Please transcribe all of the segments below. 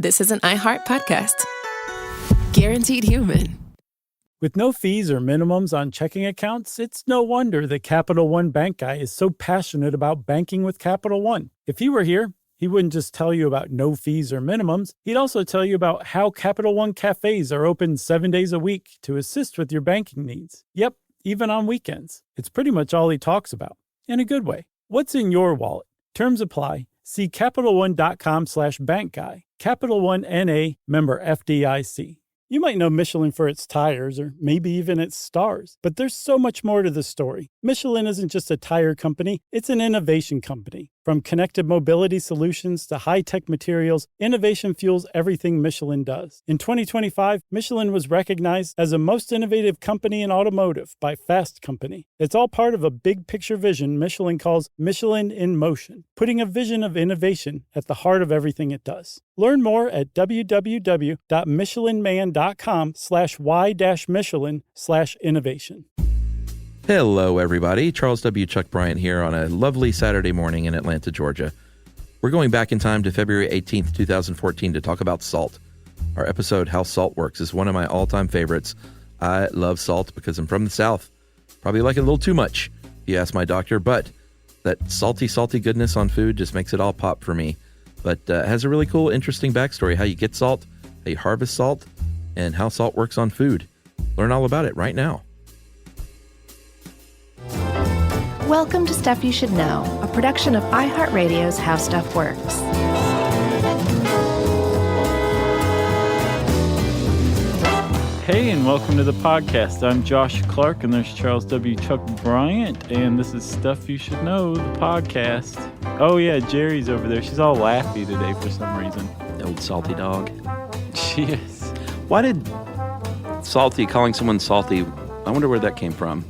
This is an iHeart podcast. Guaranteed human. With no fees or minimums on checking accounts, it's no wonder that Capital One Bank Guy is so passionate about banking with Capital One. If he were here, he wouldn't just tell you about no fees or minimums. He'd also tell you about how Capital One cafes are open 7 days a week to assist with your banking needs. Yep, even on weekends. It's pretty much all he talks about, in a good way. What's in your wallet? Terms apply. See CapitalOne.com/bankguy. Capital One N.A., member FDIC. You might know Michelin for its tires or maybe even its stars, but there's so much more to the story. Michelin isn't just a tire company, it's an innovation company. From connected mobility solutions to high-tech materials, innovation fuels everything Michelin does. In 2025, Michelin was recognized as the most innovative company in automotive by Fast Company. It's all part of a big picture vision Michelin calls Michelin in Motion, putting a vision of innovation at the heart of everything it does. Learn more at www.michelinman.com/y-michelin/innovation. Hello, everybody. Charles W. Chuck Bryant here on a lovely Saturday morning in Atlanta, Georgia. We're going back in time to February 18th, 2014 to talk about salt. Our episode, How Salt Works, is one of my all-time favorites. I love salt because I'm from the South. Probably like it a little too much, if you ask my doctor, but that salty goodness on food just makes it all pop for me. But it has a really cool, interesting backstory, how you get salt, how you harvest salt, and how salt works on food. Learn all about it right now. Welcome to Stuff You Should Know, a production of iHeartRadio's How Stuff Works. Hey, and welcome to the podcast. I'm Josh Clark, and there's Charles W. Chuck Bryant, and this is Stuff You Should Know, the podcast. Oh, yeah, Jerry's over there. She's all laughy today for some reason. The old salty dog. She is. Why did calling someone salty, I wonder where that came from.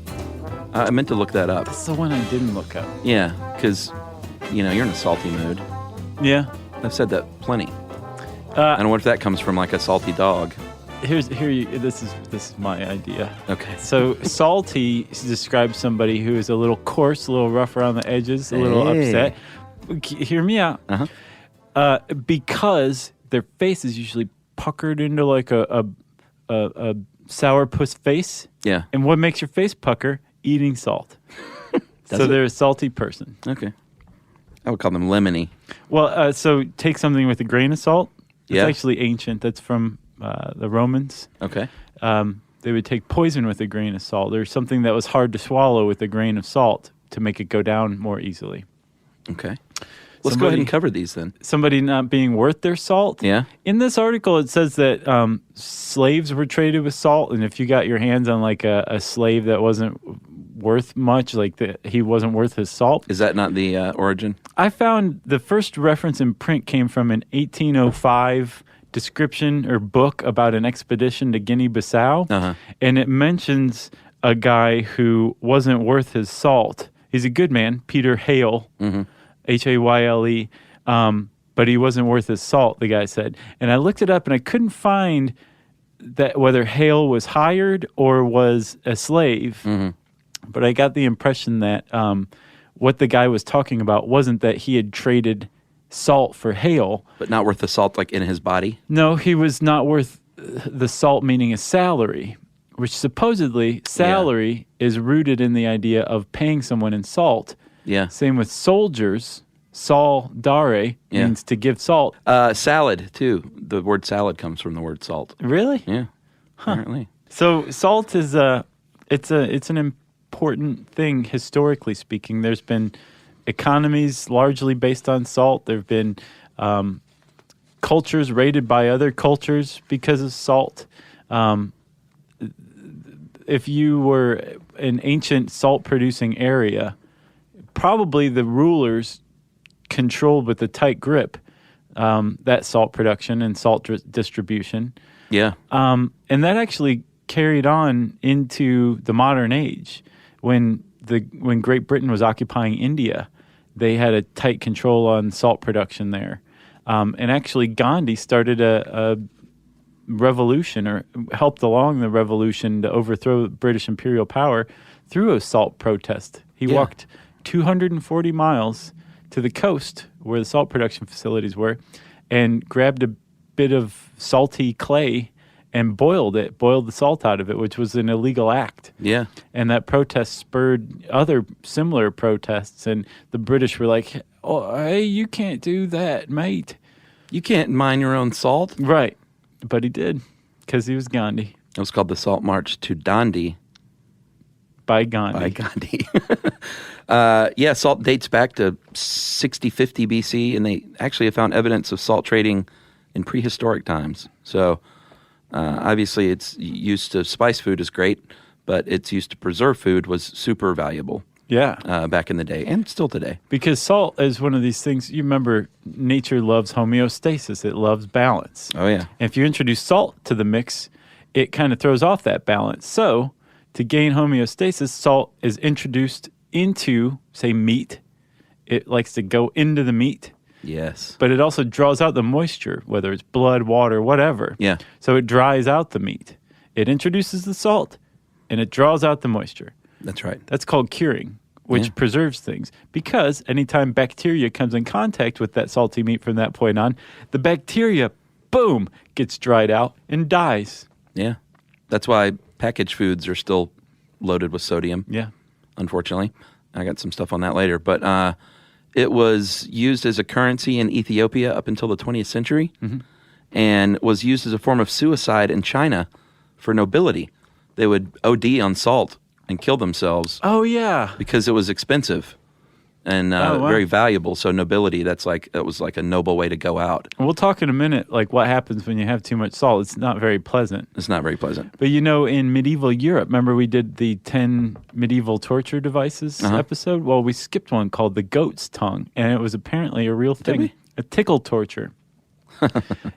I meant to look that up. That's the one I didn't look up. Yeah, because, you're in a salty mood. Yeah. I've said that plenty. I don't know if that comes from like a salty dog. This is my idea. Okay. So salty describes somebody who is a little coarse, a little rough around the edges, a little upset. Hear me out. Uh-huh. Because their face is usually puckered into like a sourpuss face. Yeah. And what makes your face pucker? Eating salt. So they're a salty person. Okay. I would call them lemony. Well, so take something with a grain of salt. It's Yeah. actually ancient. That's from the Romans. Okay. They would take poison with a grain of salt. There's something that was hard to swallow with a grain of salt to make it go down more easily. Okay. Let's go ahead and cover these then. Somebody not being worth their salt. Yeah. In this article, it says that slaves were traded with salt, and if you got your hands on like a slave that wasn't worth much, he wasn't worth his salt. Is that not the origin? I found the first reference in print came from an 1805 description or book about an expedition to Guinea-Bissau, and it mentions a guy who wasn't worth his salt. He's a good man, Peter Hale, Hayle, but he wasn't worth his salt, the guy said. And I looked it up, and I couldn't find that whether Hale was hired or was a slave, but I got the impression that what the guy was talking about wasn't that he had traded salt for Hale. But not worth the salt like in his body? No, he was not worth the salt, meaning a salary, which supposedly salary is rooted in the idea of paying someone in salt. Yeah. Same with soldiers. Sal dare means to give salt. Salad, too. The word salad comes from the word salt. Really? Yeah, apparently. So salt is it's an important thing historically speaking. There's been economies largely based on salt. There have been cultures raided by other cultures because of salt. If you were an ancient salt-producing area, probably the rulers controlled with a tight grip that salt production and salt distribution. Yeah. And that actually carried on into the modern age. When Great Britain was occupying India, they had a tight control on salt production there. And actually Gandhi started a revolution, or helped along the revolution to overthrow British imperial power through a salt protest. He walked 240 miles to the coast where the salt production facilities were and grabbed a bit of salty clay and boiled the salt out of it, which was an illegal act. Yeah. And that protest spurred other similar protests, and the British were like, "Oh, hey, you can't do that, mate." You can't mine your own salt. Right. But he did, because he was Gandhi. It was called the Salt March to Dandi. By Gandhi. By Gandhi. Yeah, salt dates back to 6050 BC, and they actually have found evidence of salt trading in prehistoric times. So obviously it's used to spice food is great, but it's used to preserve food was super valuable. Yeah. Back in the day and still today. Because salt is one of these things, you remember, nature loves homeostasis. It loves balance. Oh, yeah. And if you introduce salt to the mix, it kind of throws off that balance. So to gain homeostasis, salt is introduced into, say, meat. It likes to go into the meat. Yes. But it also draws out the moisture, whether it's blood, water, whatever. Yeah. So it dries out the meat. It introduces the salt, and it draws out the moisture. That's right. That's called curing, which preserves things. Because anytime bacteria comes in contact with that salty meat from that point on, the bacteria, boom, gets dried out and dies. Yeah. That's why packaged foods are still loaded with sodium. Yeah. Unfortunately. I got some stuff on that later. But it was used as a currency in Ethiopia up until the 20th century and was used as a form of suicide in China for nobility. They would OD on salt and kill themselves Oh, yeah. because it was expensive and wow. very valuable. So nobility, that was like a noble way to go out. We'll talk in a minute, like what happens when you have too much salt. It's not very pleasant. It's not very pleasant. But in medieval Europe, remember we did the 10 medieval torture devices episode? Well, we skipped one called the goat's tongue, and it was apparently a real thing. we? A tickle torture.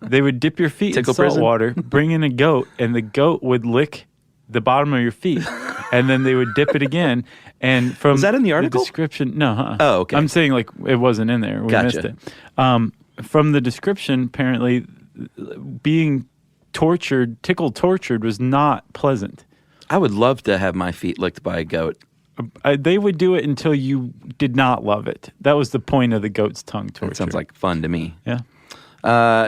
They would dip your feet Tickle in salt prison? water, bring in a goat, and the goat would lick the bottom of your feet, and then they would dip it again. And from Was that in the article? description, no. Oh, okay. I'm saying like it wasn't in there. We Gotcha. missed it. From the description, apparently, being tickle tortured was not pleasant. I would love to have my feet licked by a goat. They would do it until you did not love it. That was the point of the goat's tongue torture. That sounds like fun to me. Yeah.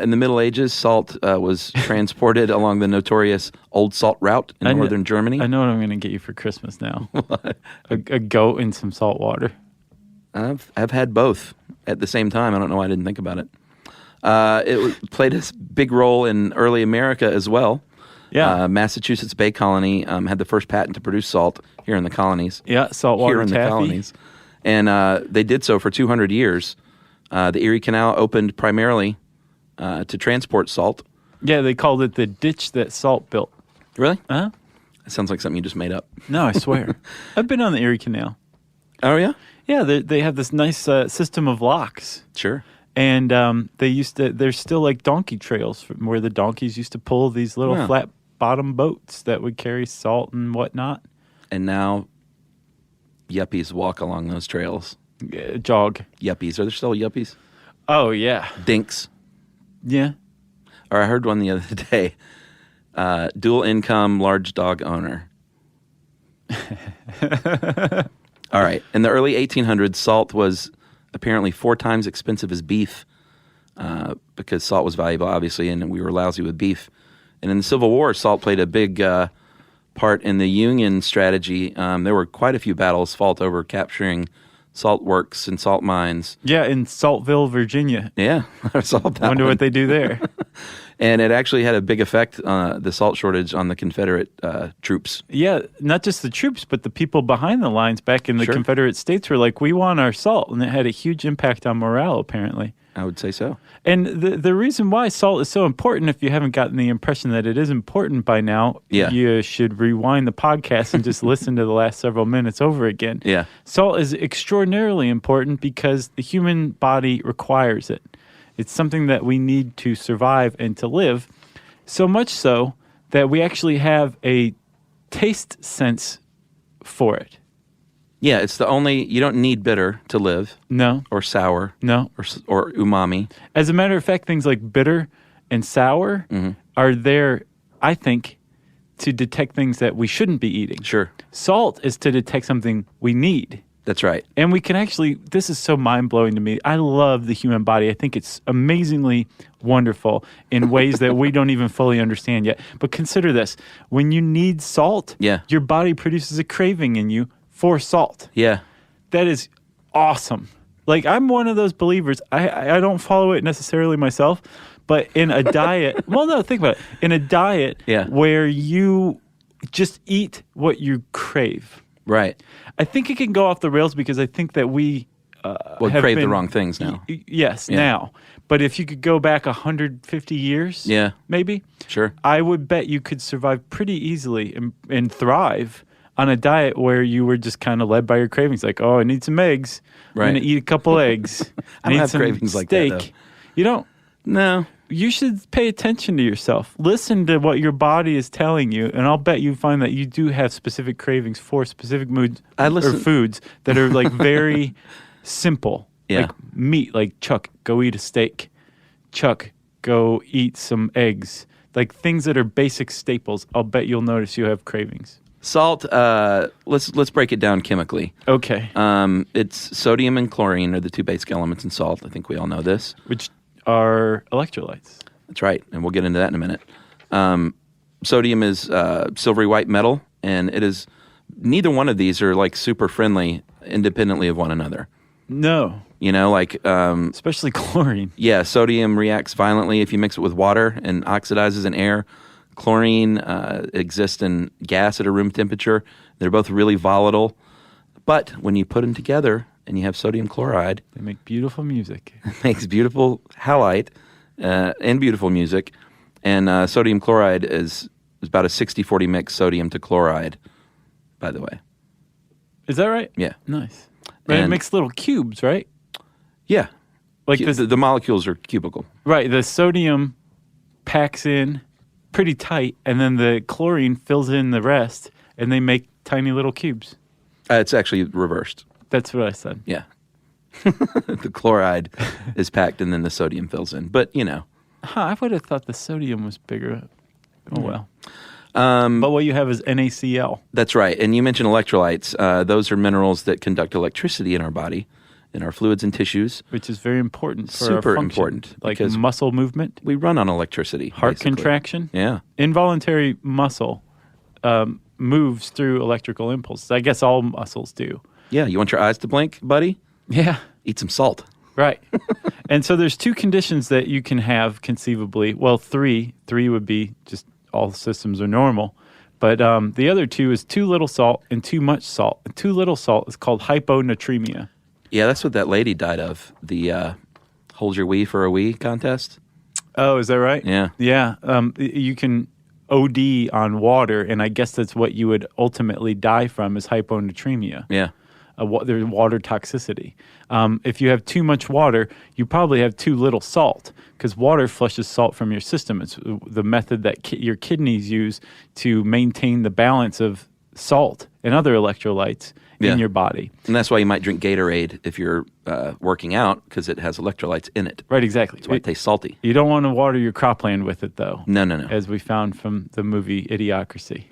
In the Middle Ages, salt was transported along the notorious Old Salt Route in northern Germany. I know what I'm going to get you for Christmas now. A goat in some salt water. I've had both at the same time. I don't know why I didn't think about it. Played a big role in early America as well. Yeah. Massachusetts Bay Colony had the first patent to produce salt here in the colonies. Yeah, saltwater here in taffy. the colonies. And they did so for 200 years. The Erie Canal opened primarily to transport salt. Yeah, they called it the ditch that salt built. Really? Huh? That sounds like something you just made up. No, I swear. I've been on the Erie Canal. Oh, yeah? Yeah, they have this nice system of locks. Sure. And there's still like donkey trails from where the donkeys used to pull these little flat bottom boats that would carry salt and whatnot. And now yuppies walk along those trails. Jog. Yuppies. Are there still yuppies? Oh, yeah. Dinks. Yeah. Or I heard one the other day. Dual income, large dog owner. All right. In the early 1800s, salt was apparently 4 times expensive as beef because salt was valuable, obviously, and we were lousy with beef. And in the Civil War, salt played a big part in the Union strategy. There were quite a few battles fought over capturing salt works and salt mines. Yeah, in Saltville, Virginia. Yeah, I saw that. Wonder what they do there. And it actually had a big effect, the salt shortage, on the Confederate troops. Yeah, not just the troops, but the people behind the lines back in the Confederate States were like, we want our salt. And it had a huge impact on morale, apparently. I would say so. And the reason why salt is so important, if you haven't gotten the impression that it is important by now, you should rewind the podcast and just listen to the last several minutes over again. Yeah. Salt is extraordinarily important because the human body requires it. It's something that we need to survive and to live, so much so that we actually have a taste sense for it. Yeah, it's the only, you don't need bitter to live. No. Or sour. No. Or umami. As a matter of fact, things like bitter and sour are there, I think, to detect things that we shouldn't be eating. Sure. Salt is to detect something we need. That's right. And we can actually, this is so mind-blowing to me. I love the human body. I think it's amazingly wonderful in ways that we don't even fully understand yet. But consider this. When you need salt, your body produces a craving in you for salt. Yeah. That is awesome. Like, I'm one of those believers. I don't follow it necessarily myself, but in a diet, well, no, think about it. In a diet where you just eat what you crave. Right. I think it can go off the rails because I think that we crave the wrong things now. Yes, now. But if you could go back 150 years, maybe, sure, I would bet you could survive pretty easily and thrive on a diet where you were just kind of led by your cravings. Like, oh, I need some eggs. Right. I'm going to eat a couple eggs. I don't have cravings like that, though. You don't? No. You should pay attention to yourself. Listen to what your body is telling you, and I'll bet you find that you do have specific cravings for specific moods or foods that are like very simple. Yeah. Like meat, like Chuck, go eat a steak. Chuck, go eat some eggs. Like things that are basic staples. I'll bet you'll notice you have cravings. Salt, let's break it down chemically. Okay. It's sodium and chlorine are the two basic elements in salt. I think we all know this. Which are electrolytes. That's right, and we'll get into that in a minute. Sodium is silvery white metal, and it is neither one of these are like super friendly independently of one another. No. You know, like especially chlorine. Yeah, sodium reacts violently if you mix it with water and oxidizes in air. Chlorine exists in gas at a room temperature. They're both really volatile, but when you put them together and you have sodium chloride, they make beautiful music. It makes beautiful halite and beautiful music. And sodium chloride is about a 60-40 mix sodium to chloride, by the way. Is that right? Yeah. Nice. And it makes little cubes, right? Yeah. Like the molecules are cubical. Right. The sodium packs in pretty tight, and then the chlorine fills in the rest, and they make tiny little cubes. It's actually reversed. That's what I said. Yeah. The chloride is packed, and then the sodium fills in. But, you know. I would have thought the sodium was bigger. Oh, well. But what you have is NaCl. That's right. And you mentioned electrolytes. Those are minerals that conduct electricity in our body, in our fluids and tissues. Which is very important for Super our function. important. Like muscle movement. We run on electricity. Heart basically. contraction. Yeah. Involuntary muscle moves through electrical impulses. I guess all muscles do. Yeah. You want your eyes to blink, buddy? Yeah. Eat some salt. Right. And so there's two conditions that you can have conceivably. Well, three. Three would be just all systems are normal. But the other two is too little salt and too much salt. And too little salt is called hyponatremia. Yeah, that's what that lady died of. The Hold Your Wee for a Wee contest. Oh, is that right? Yeah. Yeah. You can OD on water, and I guess that's what you would ultimately die from is hyponatremia. Yeah. There's water toxicity. If you have too much water, you probably have too little salt because water flushes salt from your system. It's the method that your kidneys use to maintain the balance of salt and other electrolytes in your body. And that's why you might drink Gatorade if you're working out because it has electrolytes in it. Right, exactly. That's why it tastes salty. You don't want to water your cropland with it, though. No. As we found from the movie Idiocracy.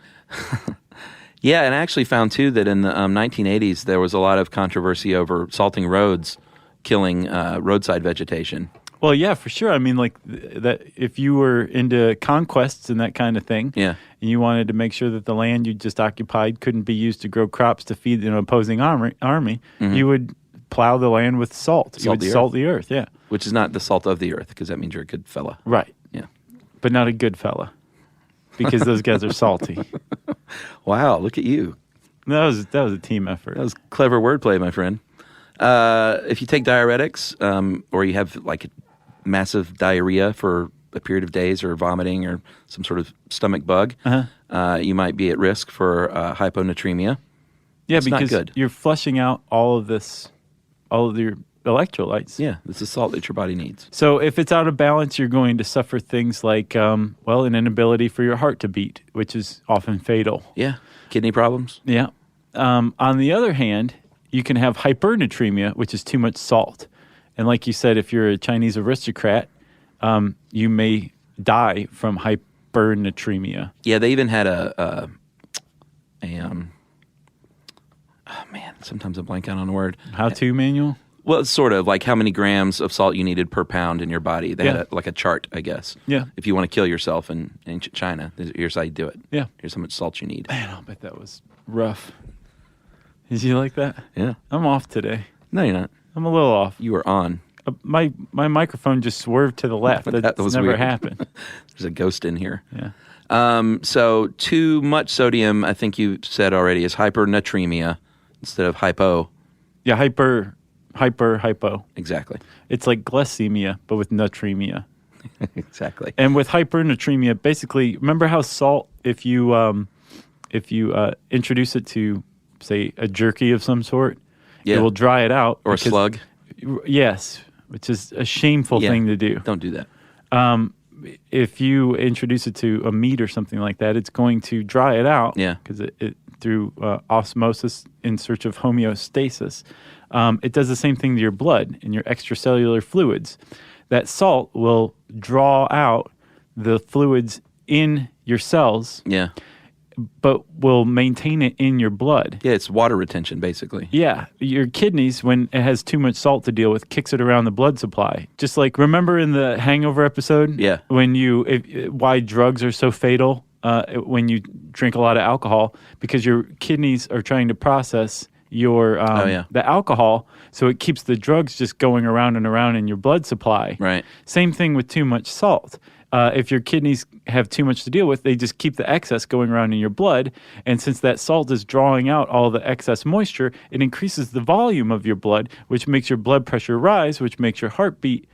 Yeah, and I actually found, too, that in the 1980s, there was a lot of controversy over salting roads, killing roadside vegetation. Well, yeah, for sure. I mean, like, that if you were into conquests and that kind of thing, and you wanted to make sure that the land you just occupied couldn't be used to grow crops to feed an opposing army, you would plow the land with salt. You would salt the earth, yeah. Which is not the salt of the earth, because that means you're a good fella. Right. Yeah. But not a good fella, because those guys are salty. Wow, look at you. That was a team effort. That was clever wordplay, my friend. If you take diuretics, or you have like massive diarrhea for a period of days, or vomiting, or some sort of stomach bug, you might be at risk for hyponatremia. Yeah, it's because not good. You're flushing out all of your electrolytes. Yeah, this is salt that your body needs. So if it's out of balance, you're going to suffer things like, an inability for your heart to beat, which is often fatal. Yeah, kidney problems. Yeah. On the other hand, you can have hypernatremia, which is too much salt. And like you said, if you're a Chinese aristocrat, you may die from hypernatremia. Yeah, they even had man, sometimes I blank out on a word. How-to manual? Well, it's sort of like how many grams of salt you needed per pound in your body. They had like a chart, I guess. Yeah. If you want to kill yourself in ancient China, here's how you do it. Yeah. Here's how much salt you need. Man, I'll bet that was rough. Did you like that? Yeah. I'm off today. No, you're not. I'm a little off. You were on. My microphone just swerved to the left. That was never weird. happened. There's a ghost in here. Yeah. So too much sodium, I think you said already, is hypernatremia instead of hypo. Yeah, hypo. Exactly. It's like glycemia, but with natremia. Exactly. And with hypernatremia, basically, remember how salt, if you introduce it to, say, a jerky of some sort, it will dry it out. Or a slug. Yes, which is a shameful thing to do. Don't do that. If you introduce it to a meat or something like that, it's going to dry it out. Yeah. Because it through osmosis in search of homeostasis. It does the same thing to your blood and your extracellular fluids. That salt will draw out the fluids in your cells, but will maintain it in your blood. Yeah, it's water retention, basically. Yeah, your kidneys, when it has too much salt to deal with, kicks it around the blood supply. Just like, remember in the Hangover episode? Yeah. When why drugs are so fatal when you drink a lot of alcohol, because your kidneys are trying to process your the alcohol, so it keeps the drugs just going around and around in your blood supply. Right. Same thing with too much salt. If your kidneys have too much to deal with, they just keep the excess going around in your blood. And since that salt is drawing out all the excess moisture, it increases the volume of your blood, which makes your blood pressure rise, which makes your heart beat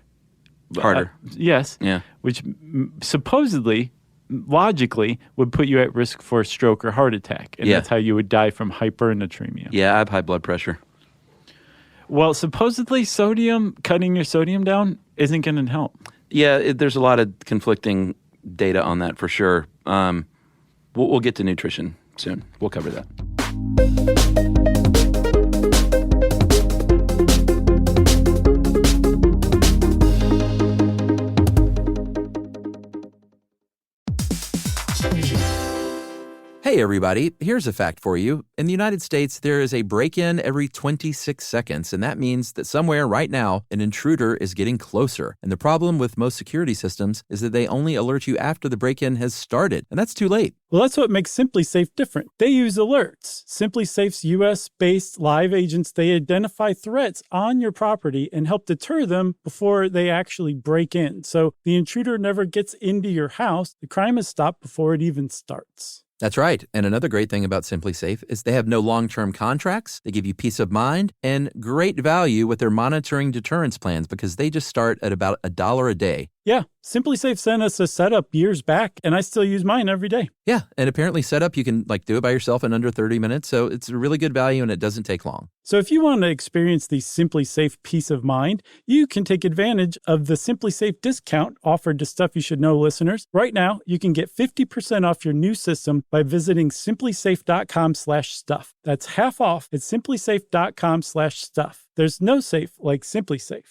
harder. Yes. Yeah. Which supposedly, logically, would put you at risk for a stroke or heart attack. And that's how you would die from hypernatremia. Yeah, I have high blood pressure. Well, supposedly cutting your sodium down isn't going to help. Yeah, there's a lot of conflicting data on that for sure. We'll get to nutrition soon. We'll cover that. Hey everybody, here's a fact for you. In the United States, there is a break-in every 26 seconds, and that means that somewhere right now, an intruder is getting closer. And the problem with most security systems is that they only alert you after the break-in has started, and that's too late. Well, that's what makes SimpliSafe different. They use alerts. SimpliSafe's U.S.-based live agents, they identify threats on your property and help deter them before they actually break in. So the intruder never gets into your house. The crime is stopped before it even starts. That's right. And another great thing about SimpliSafe is they have no long-term contracts. They give you peace of mind and great value with their monitoring deterrence plans because they just start at about $1 a day. Yeah, SimpliSafe sent us a setup years back, and I still use mine every day. Yeah, and apparently setup, you can do it by yourself in under 30 minutes, so it's a really good value and it doesn't take long. So if you want to experience the SimpliSafe peace of mind, you can take advantage of the SimpliSafe discount offered to Stuff You Should Know listeners. Right now, you can get 50% off your new system by visiting simplisafe.com/stuff. That's half off at simplisafe.com/stuff. There's no safe like SimpliSafe.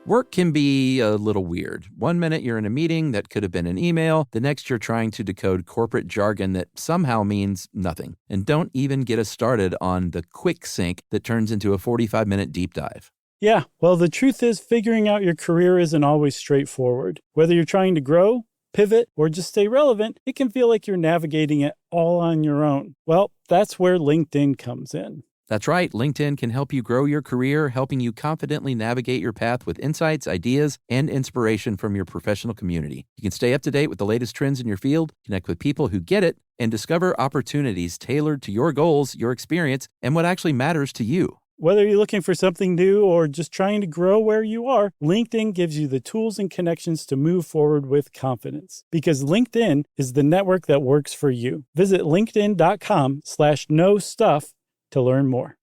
Work can be a little weird. One minute you're in a meeting that could have been an email. The next you're trying to decode corporate jargon that somehow means nothing. And don't even get us started on the quick sync that turns into a 45-minute deep dive. Yeah, well, the truth is figuring out your career isn't always straightforward. Whether you're trying to grow, pivot, or just stay relevant, it can feel like you're navigating it all on your own. Well, that's where LinkedIn comes in. That's right. LinkedIn can help you grow your career, helping you confidently navigate your path with insights, ideas, and inspiration from your professional community. You can stay up to date with the latest trends in your field, connect with people who get it, and discover opportunities tailored to your goals, your experience, and what actually matters to you. Whether you're looking for something new or just trying to grow where you are, LinkedIn gives you the tools and connections to move forward with confidence. Because LinkedIn is the network that works for you. Visit linkedin.com/knowstuff to learn more.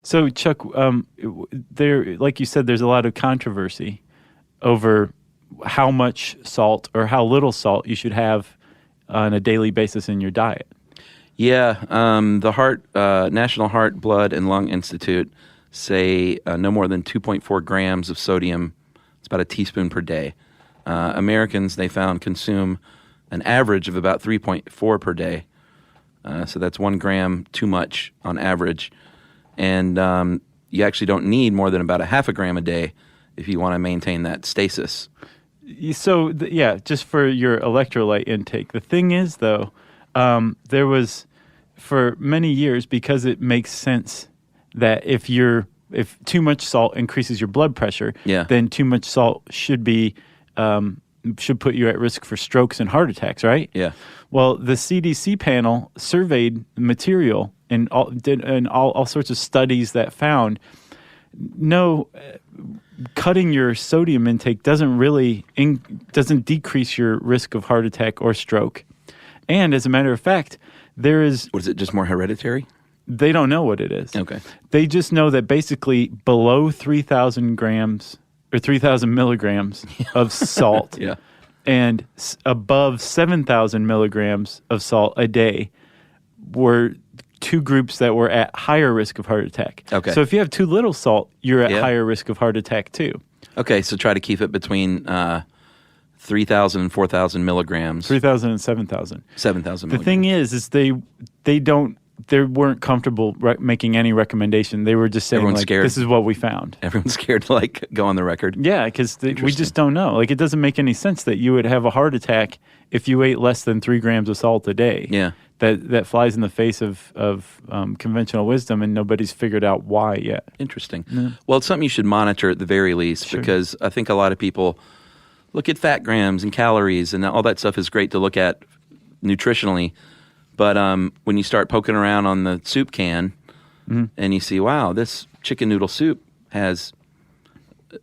So, Chuck, there, like you said, there's a lot of controversy over how much salt or how little salt you should have on a daily basis in your diet. Yeah, the National Heart, Blood, and Lung Institute say no more than 2.4 grams of sodium. It's about a teaspoon per day. Americans, they found, consume an average of about 3.4 per day. So that's 1 gram too much on average. And you actually don't need more than about a half a gram a day if you want to maintain that stasis. So, just for your electrolyte intake. The thing is, though, there was, for many years, because it makes sense that if too much salt increases your blood pressure, then too much salt should put you at risk for strokes and heart attacks, right? Yeah. Well, the CDC panel surveyed material and did all sorts of studies that found cutting your sodium intake doesn't decrease your risk of heart attack or stroke. And as a matter of fact, there is... What is it, just more hereditary? They don't know what it is. Okay. They just know that basically below 3,000 grams or 3,000 milligrams of salt and above 7,000 milligrams of salt a day were two groups that were at higher risk of heart attack. Okay. So if you have too little salt, you're at higher risk of heart attack too. Okay, so try to keep it between 3,000 and 4,000 milligrams. 3,000 and 7,000. 7,000 milligrams. The thing is they weren't comfortable making any recommendation. They were just saying, scared. This is what we found. Everyone's scared to, go on the record. Yeah, because we just don't know. It doesn't make any sense that you would have a heart attack if you ate less than 3 grams of salt a day. Yeah. That flies in the face of conventional wisdom, and nobody's figured out why yet. Interesting. Yeah. Well, it's something you should monitor at the very least, because I think a lot of people look at fat grams and calories, and all that stuff is great to look at nutritionally. But when you start poking around on the soup can and you see, wow, this chicken noodle soup has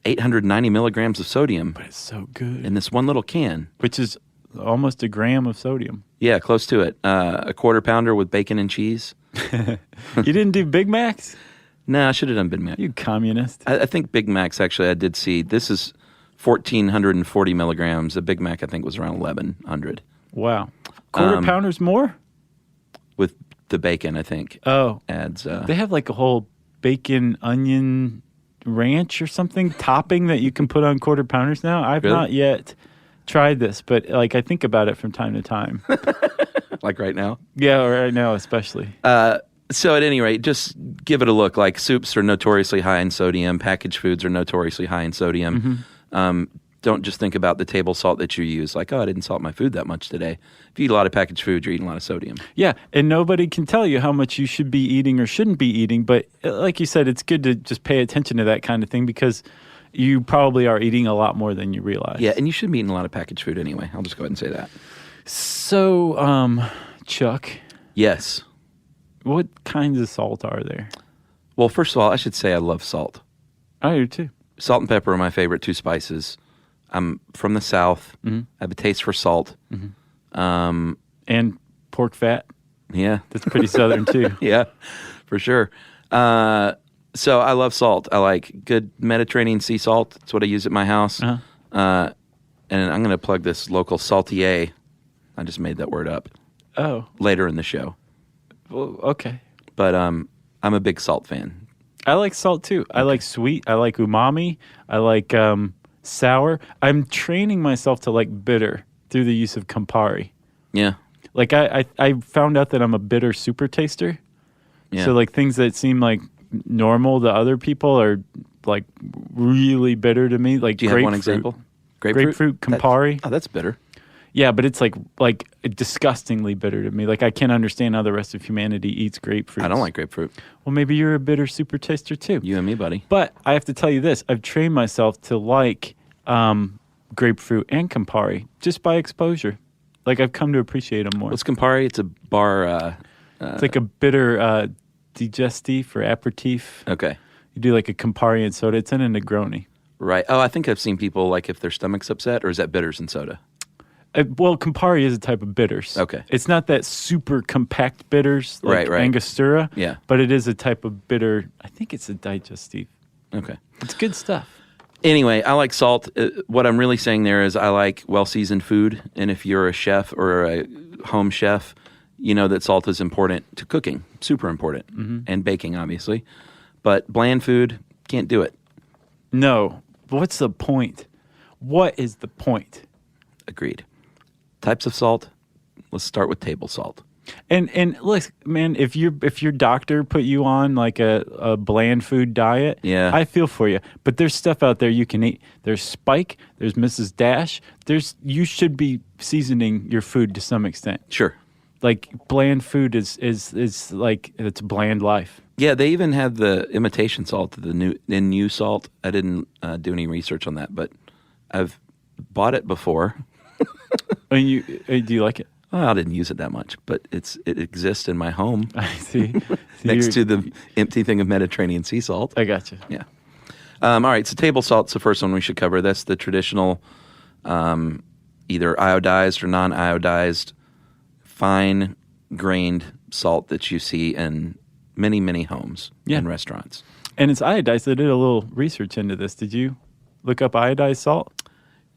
890 milligrams of sodium. But it's so good. In this one little can. Which is almost a gram of sodium. Yeah, close to it. A quarter pounder with bacon and cheese. You didn't do Big Macs? No, I should have done Big Mac. You communist. I think Big Macs, actually, I did see. This is 1,440 milligrams. A Big Mac, I think, was around 1,100. Wow. Quarter pounders more? With the bacon, I think. Oh. Adds. They have a whole bacon, onion, ranch or something topping that you can put on quarter pounders now. I've not yet tried this, but I think about it from time to time. Like right now? Yeah, right now especially. So at any rate, just give it a look. Soups are notoriously high in sodium. Packaged foods are notoriously high in sodium. Don't just think about the table salt that you use. I didn't salt my food that much today. If you eat a lot of packaged food, you're eating a lot of sodium. Yeah, and nobody can tell you how much you should be eating or shouldn't be eating. But like you said, it's good to just pay attention to that kind of thing, because you probably are eating a lot more than you realize. Yeah, and you shouldn't be eating a lot of packaged food anyway. I'll just go ahead and say that. So, Chuck. Yes. What kinds of salt are there? Well, first of all, I should say I love salt. I do too. Salt and pepper are my favorite two spices. I'm from the South. I have a taste for salt. And pork fat. Yeah. That's pretty Southern too. Yeah, for sure. So I love salt. I like good Mediterranean sea salt. That's what I use at my house. And I'm going to plug this local saltier. I just made that word up. Oh. Later in the show. Well, okay. But I'm a big salt fan. I like salt too. Okay. I like sweet. I like umami. I like sour. I'm training myself to like bitter through the use of Campari. Yeah. I found out that I'm a bitter super taster. Yeah. So things that seem like normal to other people are really bitter to me. Do you have one example? Grapefruit Campari. That's bitter. Yeah, but it's like disgustingly bitter to me. I can't understand how the rest of humanity eats grapefruit. I don't like grapefruit. Well, maybe you're a bitter super taster too. You and me, buddy. But I have to tell you this. I've trained myself to like grapefruit and Campari just by exposure. I've come to appreciate them more. What's Campari? It's a bar... it's like a bitter digestif or aperitif. Okay. You do a Campari and soda. It's in a Negroni. Right. Oh, I think I've seen people if their stomach's upset, or is that bitters and soda? Well, Campari is a type of bitters. Okay. It's not that super compact bitters like Angostura. Yeah. But it is a type of bitter. I think it's a digestif. Okay. It's good stuff. Anyway, I like salt. What I'm really saying there is I like well-seasoned food. And if you're a chef or a home chef, you know that salt is important to cooking. Super important. And baking, obviously. But bland food, can't do it. No. What's the point? What is the point? Agreed. Types of salt. Let's start with table salt. And look, man, if your doctor put you on like a bland food diet, Yeah. I feel for you. But there's stuff out there you can eat. There's Spike. There's Mrs. Dash. You should be seasoning your food to some extent. Sure. Like bland food is like it's bland life. Yeah, they even have the imitation salt, the new salt. I didn't do any research on that, but I've bought it before. And do you like it? Well, I didn't use it that much, but it exists in my home I see. next to the empty thing of Mediterranean sea salt. I got you. Yeah. All right, so table salt's the first one we should cover. That's the traditional either iodized or non-iodized fine-grained salt that you see in many, many homes and restaurants. And it's iodized. I did a little research into this. Did you look up iodized salt?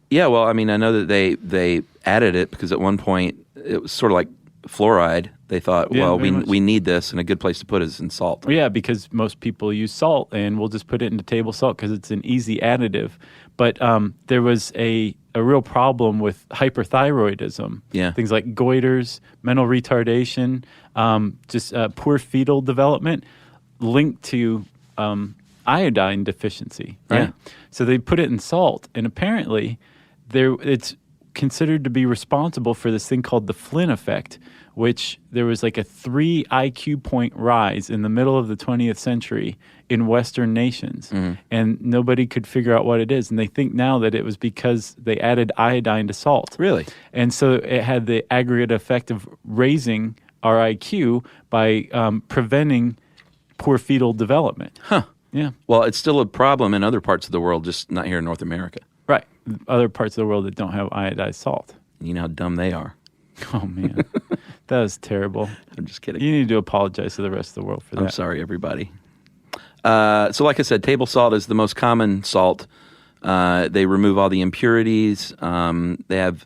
Yeah, well, I mean, I know that they added it because at one point it was sort of like fluoride. They thought, we need this, and a good place to put it is in salt. Well, yeah, because most people use salt, and we'll just put it into table salt because it's an easy additive. But there was a real problem with hyperthyroidism. Yeah. Things like goiters, mental retardation, just poor fetal development linked to iodine deficiency, right? Yeah. So they put it in salt, and apparently it's considered to be responsible for this thing called the Flynn effect, which there was like a 3 IQ point rise in the middle of the 20th century in Western nations. And nobody could figure out what it is. And they think now that it was because they added iodine to salt. Really? And so it had the aggregate effect of raising our IQ by preventing poor fetal development. Huh. Yeah. Well, it's still a problem in other parts of the world, just not here in North America. Right. Other parts of the world that don't have iodized salt. You know how dumb they are. Oh, man. That was terrible. I'm just kidding. You need to apologize to the rest of the world for that. I'm sorry, everybody. So like I said, table salt is the most common salt. They remove all the impurities. They have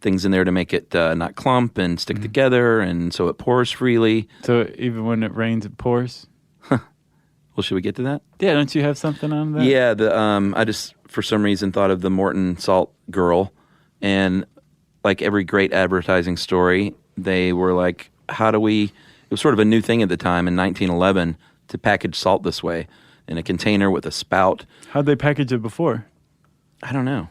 things in there to make it not clump and stick together, and so it pours freely. So even when it rains, it pours? Well, should we get to that? Yeah, don't you have something on that? Yeah, I just, for some reason, thought of the Morton Salt girl, and like every great advertising story, they were like, it was sort of a new thing at the time in 1911 to package salt this way in a container with a spout. How'd they package it before? I don't know.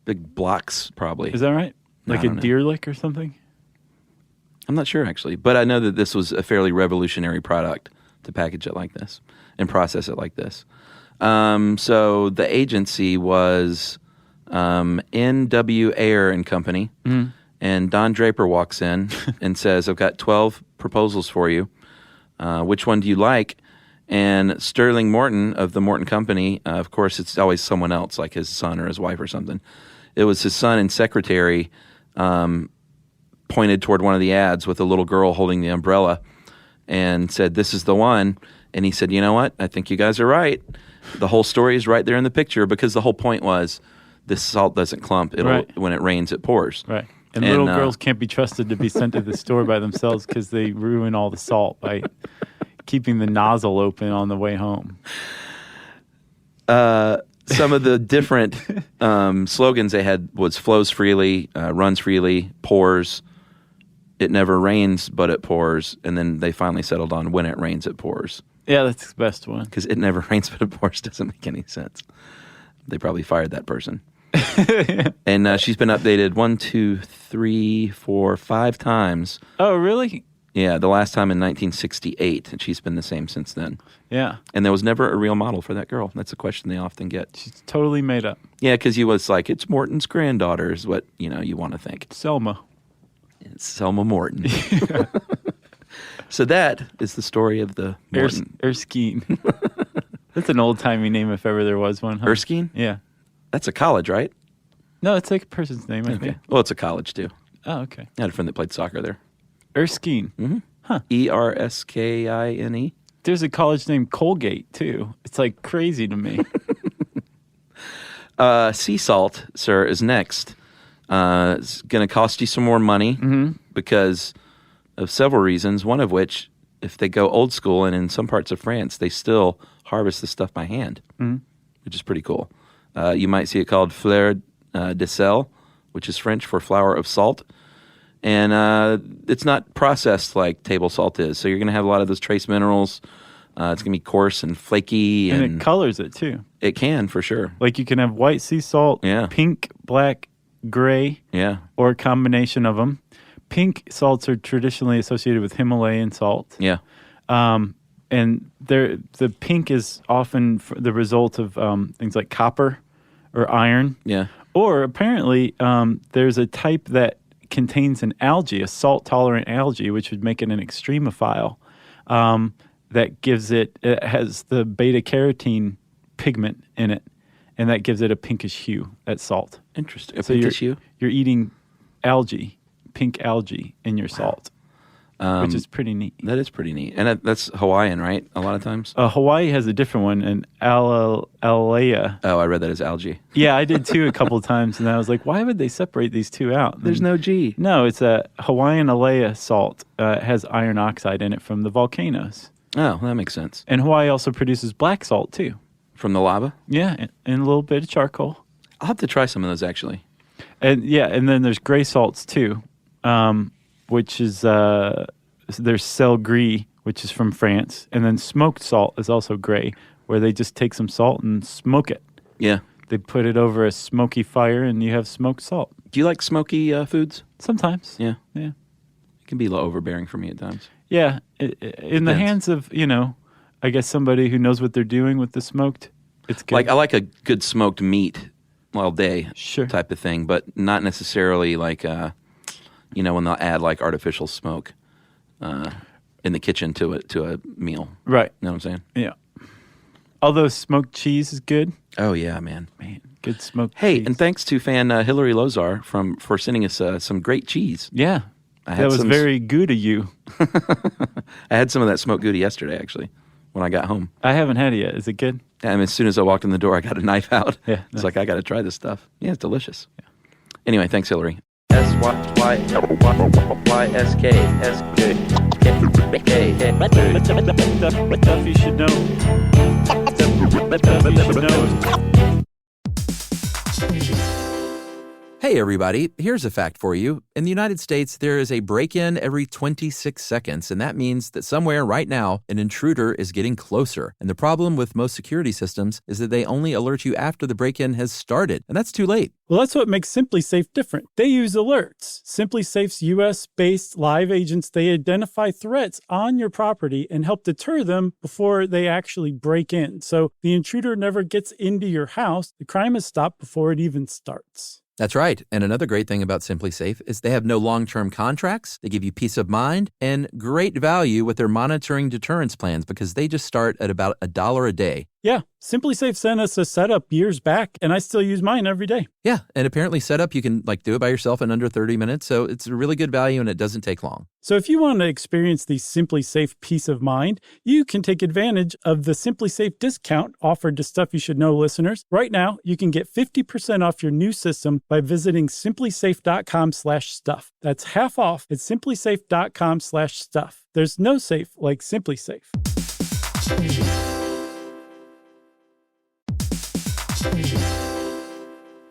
Big blocks, probably. Is that right? No, Like I a don't know. deer lick or something? I'm not sure, actually. But I know that this was a fairly revolutionary product to package it like this and process it like this. So the agency was N.W. Ayer and Company. And Don Draper walks in and says, I've got 12 proposals for you. Which one do you like? And Sterling Morton of the Morton Company, of course, it's always someone else, like his son or his wife or something. It was his son and secretary pointed toward one of the ads with a little girl holding the umbrella and said, this is the one. And he said, you know what? I think you guys are right. The whole story is right there in the picture because the whole point was this salt doesn't clump. When it rains, it pours. Right. And little girls can't be trusted to be sent to the store by themselves because they ruin all the salt by keeping the nozzle open on the way home. Some of the different slogans they had was flows freely, runs freely, pours. It never rains, but it pours. And then they finally settled on when it rains, it pours. Yeah, that's the best one. Because it never rains, but it pours doesn't make any sense. They probably fired that person. And she's been updated 1, 2, 3, 4, 5 times. Oh, really? Yeah, the last time in 1968, and she's been the same since then. Yeah. And there was never a real model for that girl. That's a question they often get. She's totally made up. Yeah, because you was like, it's Morton's granddaughter is what, you want to think. Selma. It's Selma Morton. So that is the story of the Morton. Erskine. That's an old-timey name if ever there was one, huh? Erskine? Yeah. That's a college, right? No, it's like a person's name, I think. Well, it's a college, too. Oh, okay. I had a friend that played soccer there. Erskine. Mm-hmm. Huh. Erskine. There's a college named Colgate, too. It's like crazy to me. Sea salt, sir, is next. It's going to cost you some more money because of several reasons, one of which, if they go old school, and in some parts of France, they still harvest this stuff by hand, which is pretty cool. You might see it called fleur de sel, which is French for flower of salt. And it's not processed like table salt is. So you're going to have a lot of those trace minerals. It's going to be coarse and flaky. And it colors it, too. It can, for sure. Like you can have white sea salt, pink, black, gray, or a combination of them. Pink salts are traditionally associated with Himalayan salt. Yeah. And the pink is often the result of things like copper or iron. Yeah. Or apparently there's a type that contains an algae, a salt-tolerant algae, which would make it an extremophile. That gives it has the beta-carotene pigment in it, and that gives it a pinkish hue, that salt. Interesting. A pinkish hue? You're eating algae, pink algae in your salt, which is pretty neat. That is pretty neat. And that's Hawaiian, right? A lot of times? Hawaii has a different one, an alea. Oh, I read that as algae. Yeah, I did too a couple of times, and I was like, why would they separate these two out? There's no G. No, it's a Hawaiian alea salt. It has iron oxide in it from the volcanoes. Oh, that makes sense. And Hawaii also produces black salt, too. From the lava? Yeah, and a little bit of charcoal. I'll have to try some of those, actually. And then there's gray salts, too, which is, there's sel gris, which is from France. And then smoked salt is also gray, where they just take some salt and smoke it. Yeah. They put it over a smoky fire, and you have smoked salt. Do you like smoky foods? Sometimes. Yeah. Yeah. It can be a little overbearing for me at times. Yeah, in the hands of, I guess somebody who knows what they're doing with the smoked, it's good. Like, I like a good smoked meat all day type of thing, but not necessarily like, when they'll add like artificial smoke in the kitchen to a meal. Right. You know what I'm saying? Yeah. Although smoked cheese is good. Oh, yeah, man. Good smoked cheese. And thanks to fan Hillary Lozar for sending us some great cheese. Yeah. That was very good of you. I had some of that smoked Gouda yesterday, actually, when I got home. I haven't had it yet. Is it good? And as soon as I walked in the door, I got a knife out. Yeah, it's like, I got to try this stuff. Yeah, it's delicious. Yeah. Anyway, thanks, Hillary. SYSK. Stuff you should know. Stuff you should know. Hey everybody, here's a fact for you. In the United States, there is a break-in every 26 seconds, and that means that somewhere right now, an intruder is getting closer. And the problem with most security systems is that they only alert you after the break-in has started, and that's too late. Well, that's what makes SimpliSafe different. They use alerts. SimpliSafe's U.S.-based live agents, they identify threats on your property and help deter them before they actually break in. So the intruder never gets into your house. The crime is stopped before it even starts. That's right. And another great thing about SimpliSafe is they have no long-term contracts. They give you peace of mind and great value with their monitoring deterrence plans because they just start at about $1 a day. Yeah, SimpliSafe sent us a setup years back, and I still use mine every day. Yeah, and apparently setup, you can do it by yourself in under 30 minutes, so it's a really good value and it doesn't take long. So if you want to experience the SimpliSafe peace of mind, you can take advantage of the SimpliSafe discount offered to Stuff You Should Know listeners. Right now, you can get 50% off your new system by visiting simplisafe.com/stuff. That's half off at simplisafe.com/stuff. There's no safe like SimpliSafe.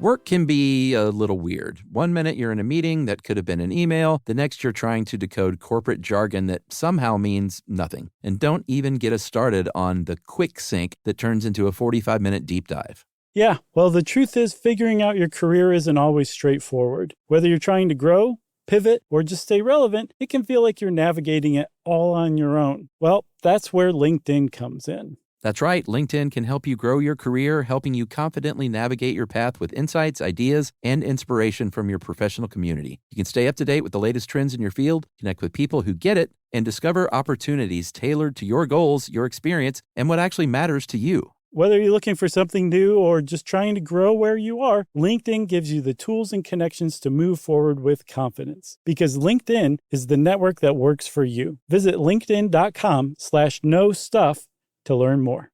Work can be a little weird. One minute you're in a meeting that could have been an email. The next you're trying to decode corporate jargon that somehow means nothing. And don't even get us started on the quick sync that turns into a 45-minute deep dive. Yeah, well, the truth is figuring out your career isn't always straightforward. Whether you're trying to grow, pivot, or just stay relevant, it can feel like you're navigating it all on your own. Well, that's where LinkedIn comes in. That's right. LinkedIn can help you grow your career, helping you confidently navigate your path with insights, ideas, and inspiration from your professional community. You can stay up to date with the latest trends in your field, connect with people who get it, and discover opportunities tailored to your goals, your experience, and what actually matters to you. Whether you're looking for something new or just trying to grow where you are, LinkedIn gives you the tools and connections to move forward with confidence. Because LinkedIn is the network that works for you. Visit linkedin.com/knowstuff to learn more.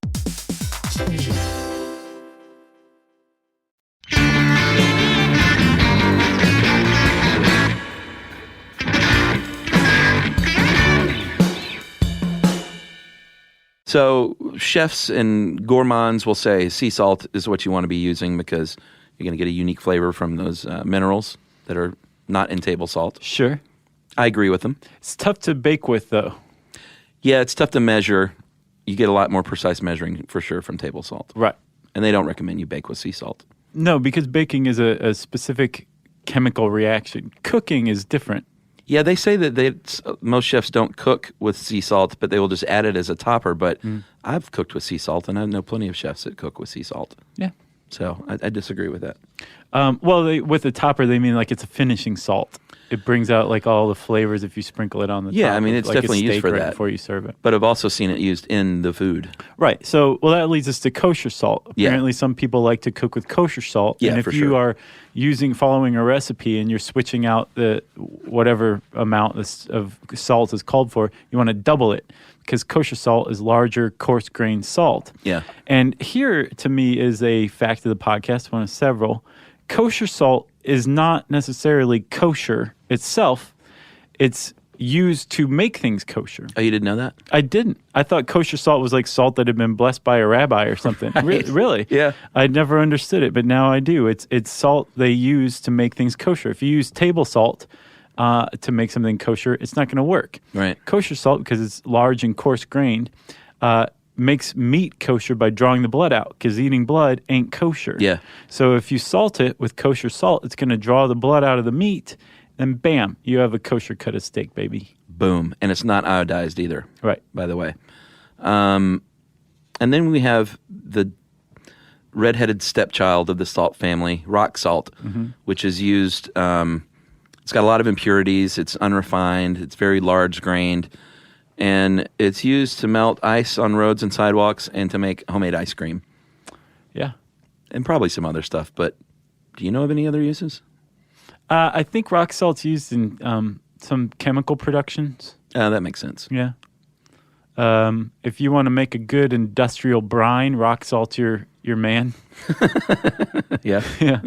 So chefs and gourmands will say sea salt is what you want to be using because you're going to get a unique flavor from those minerals that are not in table salt. Sure. I agree with them. It's tough to bake with, though. Yeah, it's tough to measure. You get a lot more precise measuring for sure from table salt. Right. And they don't recommend you bake with sea salt. No, because baking is a specific chemical reaction. Cooking is different. Yeah, they say that most chefs don't cook with sea salt, but they will just add it as a topper. But I've cooked with sea salt, and I know plenty of chefs that cook with sea salt. Yeah. So I disagree with that. With the topper, they mean like it's a finishing salt. It brings out like all the flavors if you sprinkle it on the top. Yeah, I mean, it's like definitely used for right that. before you serve it. But I've also seen it used in the food. Right. So, that leads us to kosher salt. Yeah. Apparently, some people like to cook with kosher salt. Yeah, and if for you sure. are following a recipe and you're switching out the whatever amount of salt is called for, you want to double it because kosher salt is larger, coarse-grained salt. Yeah. And here, to me, is a fact of the podcast, one of several. Kosher salt is not necessarily kosher itself. It's used to make things kosher. Oh, you didn't know that? I didn't. I thought kosher salt was like salt that had been blessed by a rabbi or something. Right. Really? Yeah. I never understood it, but now I do. It's salt they use to make things kosher. If you use table salt to make something kosher, it's not going to work. Right. Kosher salt, because it's large and coarse-grained, makes meat kosher by drawing the blood out, because eating blood ain't kosher. Yeah. So if you salt it with kosher salt, it's going to draw the blood out of the meat, and bam, you have a kosher cut of steak, baby. Boom. And it's not iodized either. Right. By the way. And then we have the redheaded stepchild of the salt family, rock salt, which is used. It's got a lot of impurities. It's unrefined. It's very large grained. And it's used to melt ice on roads and sidewalks and to make homemade ice cream. Yeah. And probably some other stuff. But do you know of any other uses? I think rock salt's used in some chemical productions. That makes sense. Yeah. If you want to make a good industrial brine, rock salt's your man. Yeah. Yeah.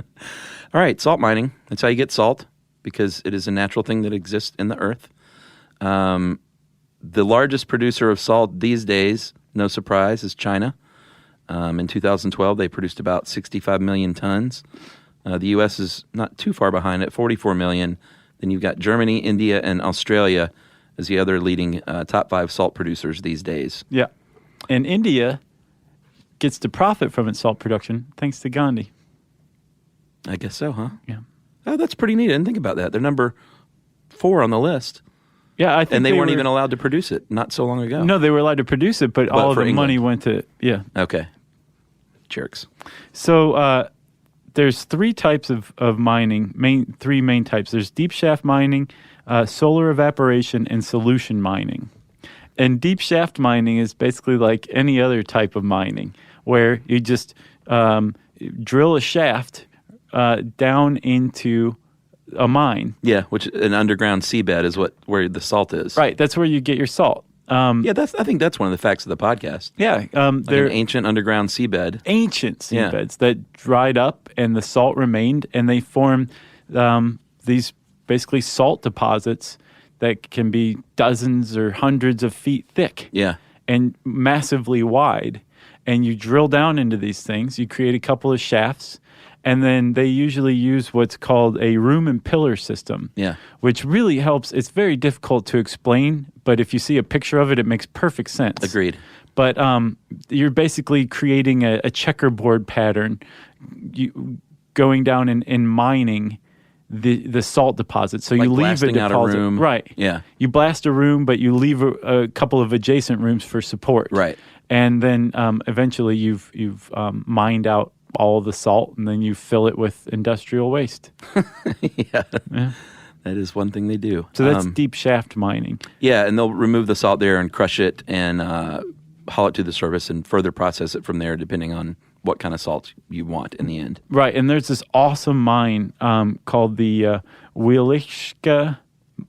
All right, salt mining. That's how you get salt, because it is a natural thing that exists in the earth. The largest producer of salt these days, no surprise, is China. In 2012, they produced about 65 million tons. The U.S. is not too far behind at 44 million. Then you've got Germany, India, and Australia as the other leading top 5 salt producers these days. Yeah. And India gets to profit from its salt production thanks to Gandhi. I guess so, huh? Yeah. Oh, that's pretty neat. I didn't think about that. They're number 4 on the list. Yeah, I think And they weren't even allowed to produce it not so long ago. No, they were allowed to produce it, but all of the money went to, yeah. Okay. Jerks. So there's 3 types of mining, 3 main types. There's deep shaft mining, solar evaporation, and solution mining. And deep shaft mining is basically like any other type of mining, where you just drill a shaft down into a mine. Yeah, which an underground seabed is where the salt is. Right, that's where you get your salt. Yeah, I think that's one of the facts of the podcast. Yeah, Like they're an ancient underground seabed. ancient seabeds that dried up and the salt remained, and they formed these basically salt deposits that can be dozens or hundreds of feet thick. Yeah. And massively wide. And you drill down into these things, you create a couple of shafts, and then they usually use what's called a room and pillar system. Yeah. Which really helps. It's very difficult to explain, but if you see a picture of it, it makes perfect sense. Agreed. But you're basically creating a checkerboard pattern, going down and mining the salt deposit. So Like you leave a blasting deposit. out a room. Right. Yeah. You blast a room, but you leave a couple of adjacent rooms for support. Right. And then eventually you've mined out all of the salt, and then you fill it with industrial waste. Yeah. That is one thing they do. So that's deep shaft mining. Yeah, and they'll remove the salt there and crush it and haul it to the surface and further process it from there, depending on what kind of salt you want in the end. Right, and there's this awesome mine called the Wieliczka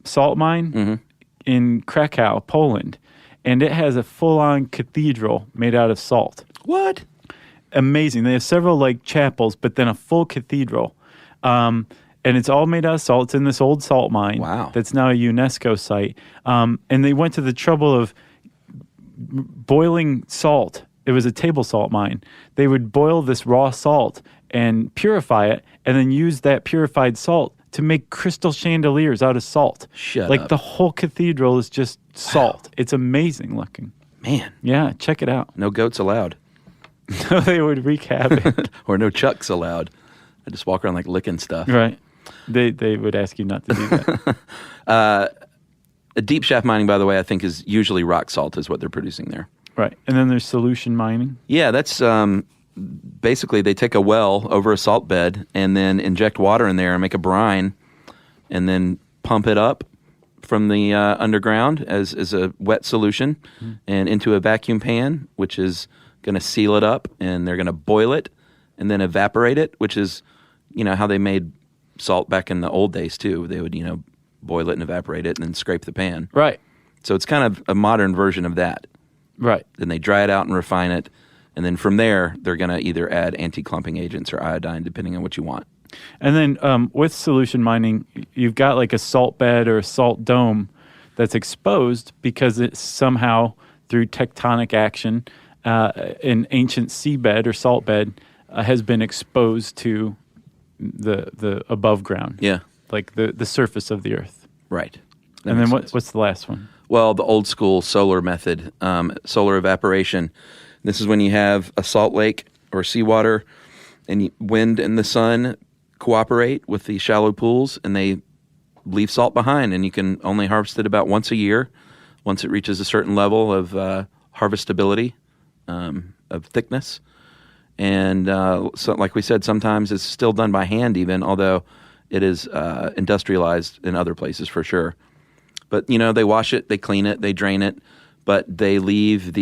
salt mine in Krakow, Poland. And it has a full-on cathedral made out of salt. What? Amazing. They have several like chapels, but then a full cathedral. And it's all made out of salt. It's in this old salt mine. Wow. That's now a UNESCO site. And they went to the trouble of boiling salt. It was a table salt mine. They would boil this raw salt and purify it, and then use that purified salt to make crystal chandeliers out of salt. Shut like up. the whole cathedral is just salt. It's amazing looking. Man, Yeah, check it out. no goats allowed. They would wreak havoc. Or no chucks allowed. I just walk around like licking stuff. Right. They would ask you not to do that. Deep shaft mining, by the way, I think is usually rock salt is what they're producing there. Right. And then there's solution mining. Yeah, that's basically they take a well over a salt bed and then inject water in there and make a brine and then pump it up from the underground as a wet solution and into a vacuum pan, which is going to seal it up, and they're going to boil it and then evaporate it, which is, how they made salt back in the old days too. They would, boil it and evaporate it and then scrape the pan. Right. So it's kind of a modern version of that. Right. Then they dry it out and refine it. And then from there, they're going to either add anti-clumping agents or iodine, depending on what you want. And then with solution mining, you've got like a salt bed or a salt dome that's exposed because it's somehow through tectonic action, an ancient seabed or salt bed has been exposed to the above ground. Yeah. Like the surface of the earth. Right. That And then makes sense. what's the last one? Well, the old school solar method, solar evaporation. This is when you have a salt lake or seawater and wind and the sun cooperate with the shallow pools and they leave salt behind, and you can only harvest it about once a year once it reaches a certain level of harvestability, of thickness. And so, like we said, sometimes it's still done by hand even, although it is industrialized in other places for sure. But, they wash it, they clean it, they drain it, but they leave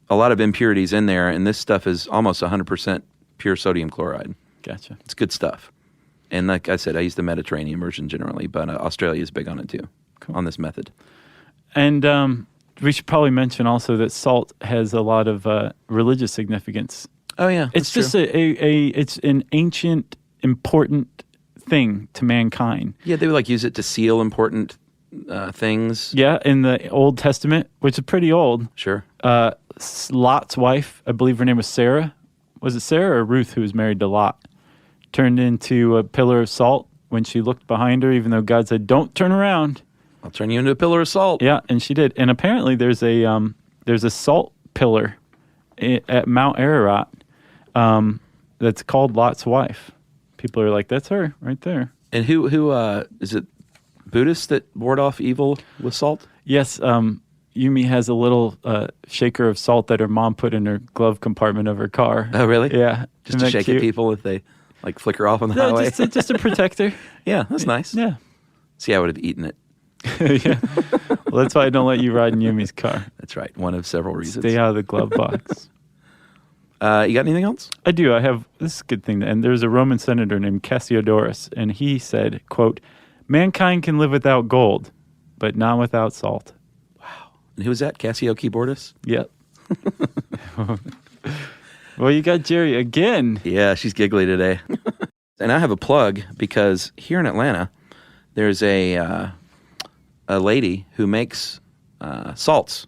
a lot of impurities in there, and this stuff is almost 100% pure sodium chloride. Gotcha. It's good stuff. And like I said, I use the Mediterranean version generally, but Australia is big on it too, on this method. And we should probably mention also that salt has a lot of religious significance. Oh, yeah. It's just it's an ancient, important thing to mankind. Yeah, they would use it to seal important things. Yeah, in the Old Testament, which is pretty old. Sure. Lot's wife, I believe her name was Sarah. Was it Sarah or Ruth who was married to Lot? Turned into a pillar of salt when she looked behind her, even though God said, "Don't turn around." I'll turn you into a pillar of salt. Yeah, and she did. And apparently, there's a salt pillar at Mount Ararat that's called Lot's wife. People are like, "That's her right there." And who is it? Buddhists that ward off evil with salt? Yes, Yumi has a little shaker of salt that her mom put in her glove compartment of her car. Oh, really? Yeah. Just Isn't to that shake cute? at people if they flicker off on the No, highway. just to protect her. Yeah, that's nice. Yeah. See, I would have eaten it. Yeah. Well, that's why I don't let you ride in Yumi's car. That's right. One of several reasons. Stay out of the glove box. You got anything else? I do. I have, this is a good thing to end. There's a Roman senator named Cassiodorus, and he said, quote, "Mankind can live without gold, but not without salt." And who was that? Casio Keyboardist? Yep. Well, you got Jerry again. Yeah, she's giggly today. And I have a plug because here in Atlanta, there's a lady who makes salts.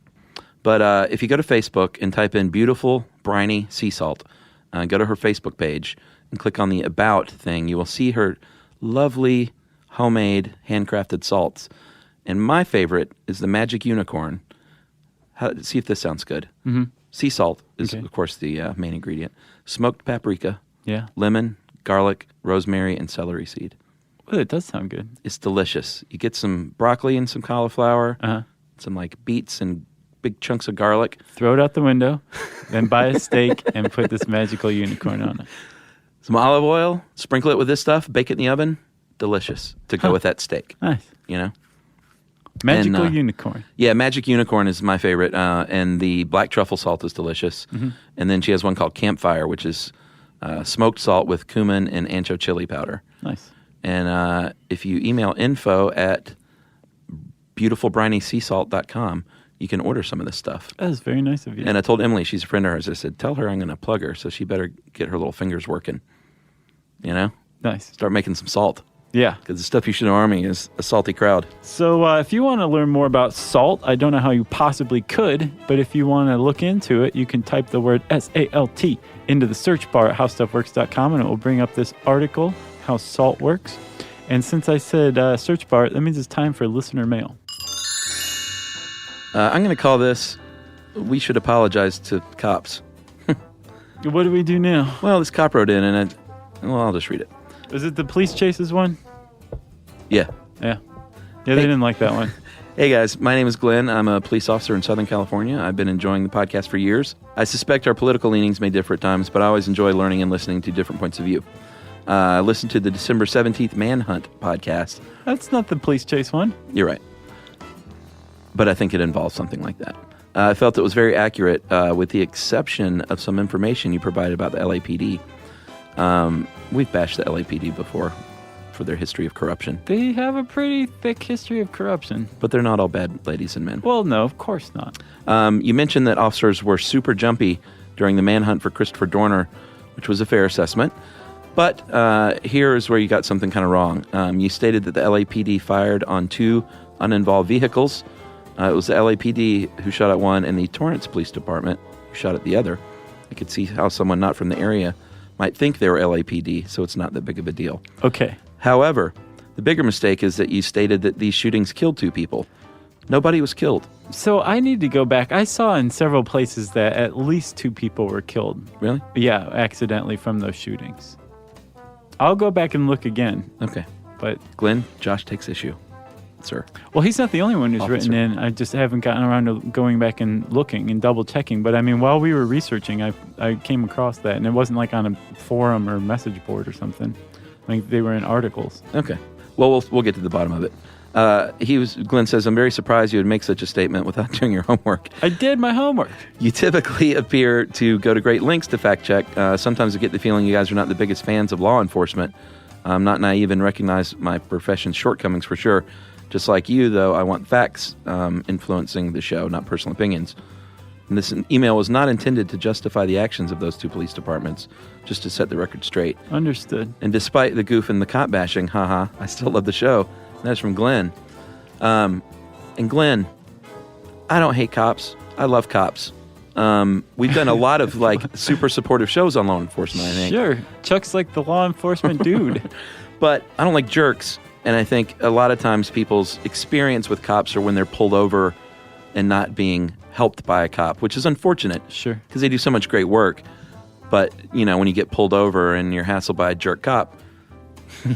But if you go to Facebook and type in beautiful briny sea salt, go to her Facebook page and click on the About thing, you will see her lovely homemade handcrafted salts. And my favorite is the Magic Unicorn. See if this sounds good. Mm-hmm. Sea salt is, of course, the main ingredient. Smoked paprika, Yeah. lemon, garlic, rosemary, and celery seed. Well, it does sound good. It's delicious. You get some broccoli and some cauliflower, Uh-huh. some beets and big chunks of garlic. Throw it out the window, then buy a steak and put this magical unicorn on it. Some olive oil, sprinkle it with this stuff, bake it in the oven. Delicious to go with that steak, Nice. you know? Magical And, unicorn. Yeah, Magic Unicorn is my favorite, and the black truffle salt is delicious. Mm-hmm. And then she has one called Campfire, which is smoked salt with cumin and ancho chili powder. Nice. And if you email info@beautifulbrinyseasalt.com, you can order some of this stuff. That is very nice of you. And I told Emily, she's a friend of hers, I said, tell her I'm going to plug her, so she better get her little fingers working. You know? Nice. Start making some salt. Yeah. Because the Stuff You Should Know Army is a salty crowd. So if you want to learn more about salt, I don't know how you possibly could, but if you want to look into it, you can type the word SALT into the search bar at howstuffworks.com, and it will bring up this article, How Salt Works. And since I said search bar, that means it's time for listener mail. I'm going to call this, We Should Apologize to Cops. What do we do now? Well, this cop wrote in, and I'll just read it. Is it the police chases one? Yeah. Yeah. Yeah, they didn't like that one. Hey guys, my name is Glenn. I'm a police officer in Southern California. I've been enjoying the podcast for years. I suspect our political leanings may differ at times, but I always enjoy learning and listening to different points of view. I listened to the December 17th Manhunt podcast. That's not the police chase one. You're right. But I think it involves something like that. I felt it was very accurate, with the exception of some information you provided about the LAPD. We've bashed the LAPD before for their history of corruption. They have a pretty thick history of corruption. But they're not all bad ladies and men. Well, no, of course not. You mentioned that officers were super jumpy during the manhunt for Christopher Dorner, which was a fair assessment. But here is where you got something kind of wrong. You stated that the LAPD fired on 2 uninvolved vehicles. It was the LAPD who shot at one and the Torrance Police Department who shot at the other. I could see how someone not from the area might think they were LAPD, so it's not that big of a deal. Okay. However, the bigger mistake is that you stated that these shootings killed 2 people. Nobody was killed. So I need to go back. I saw in several places that at least 2 people were killed. Really? Yeah, accidentally from those shootings. I'll go back and look again. Okay. But Glenn, Josh takes issue. Sir. Well, he's not the only one who's Officer. written in. I just haven't gotten around to going back and looking and double checking. But I mean, while we were researching, I came across that, and it wasn't like on a forum or message board or something. Like they were in articles. Okay. Well, we'll get to the bottom of it. Glenn says, I'm very surprised you would make such a statement without doing your homework. I did my homework. You typically appear to go to great lengths to fact check. Sometimes I get the feeling you guys are not the biggest fans of law enforcement. I'm not naive and recognize my profession's shortcomings for sure. Just like you, though, I want facts influencing the show, not personal opinions. And this email was not intended to justify the actions of those 2 police departments, just to set the record straight. Understood. And despite the goof and the cop bashing, I still love the show. And that's from Glenn. And Glenn, I don't hate cops. I love cops. We've done a lot of super supportive shows on law enforcement, I think. Sure. Chuck's like the law enforcement dude. But I don't like jerks. And I think a lot of times people's experience with cops are when they're pulled over and not being helped by a cop, which is unfortunate. Sure. Because they do so much great work. But, when you get pulled over and you're hassled by a jerk cop,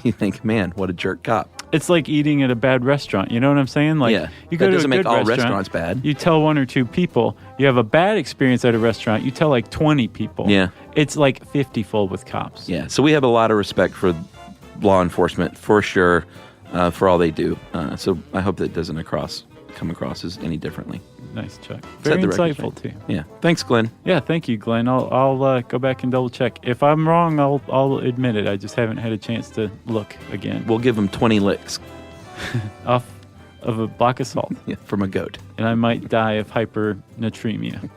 you think, man, what a jerk cop. It's like eating at a bad restaurant. You know what I'm saying? Like, yeah. You go that to doesn't a make good all restaurant, restaurants bad. You tell 1 or 2 people. You have a bad experience at a restaurant. You tell like 20 people. Yeah. It's like 50 full with cops. Yeah. So we have a lot of respect for law enforcement, for sure, for all they do. So I hope that doesn't come across as any differently. Nice, Chuck. Set Very the record insightful, straight. too. Yeah. Thanks, Glenn. Yeah, thank you, Glenn. I'll go back and double check. If I'm wrong, I'll admit it. I just haven't had a chance to look again. We'll give him 20 licks. Off of a block of salt. Yeah, from a goat. And I might die of hypernatremia.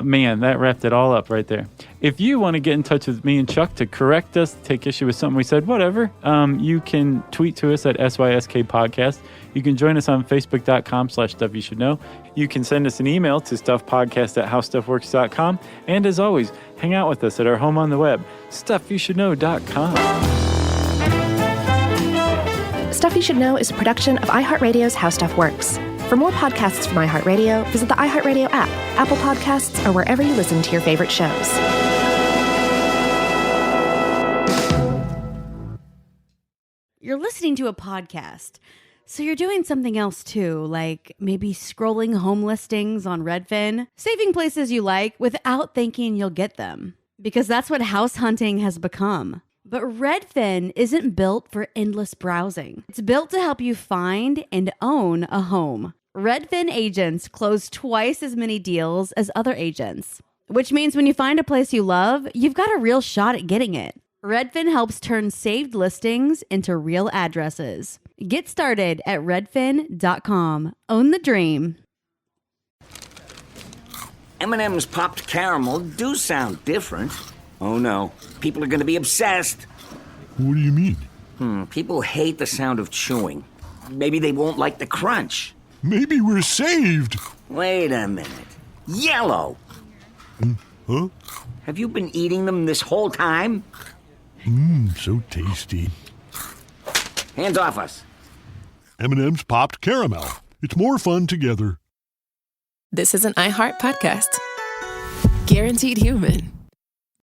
Man, that wrapped it all up right there. If you want to get in touch with me and Chuck to correct us, take issue with something we said, whatever, you can tweet to us at SYSK Podcast. You can join us on Facebook.com/StuffYouShouldKnow. You can send us an email to StuffPodcast@HowStuffWorks.com. And as always, hang out with us at our home on the web, StuffYouShouldKnow.com. Stuff You Should Know is a production of iHeartRadio's How Stuff Works. For more podcasts from iHeartRadio, visit the iHeartRadio app, Apple Podcasts, or wherever you listen to your favorite shows. You're listening to a podcast, so you're doing something else too, like maybe scrolling home listings on Redfin, saving places you like without thinking you'll get them. Because that's what house hunting has become. But Redfin isn't built for endless browsing. It's built to help you find and own a home. Redfin agents close twice as many deals as other agents, which means when you find a place you love, you've got a real shot at getting it. Redfin helps turn saved listings into real addresses. Get started at redfin.com. Own the dream. M&M's popped caramel do sound different. Oh no, people are going to be obsessed. What do you mean? People hate the sound of chewing. Maybe they won't like the crunch. Maybe we're saved. Wait a minute. Yellow! Huh? Have you been eating them this whole time? So tasty. Hands off us. M&M's Popped Caramel. It's more fun together. This is an iHeart podcast. Guaranteed human.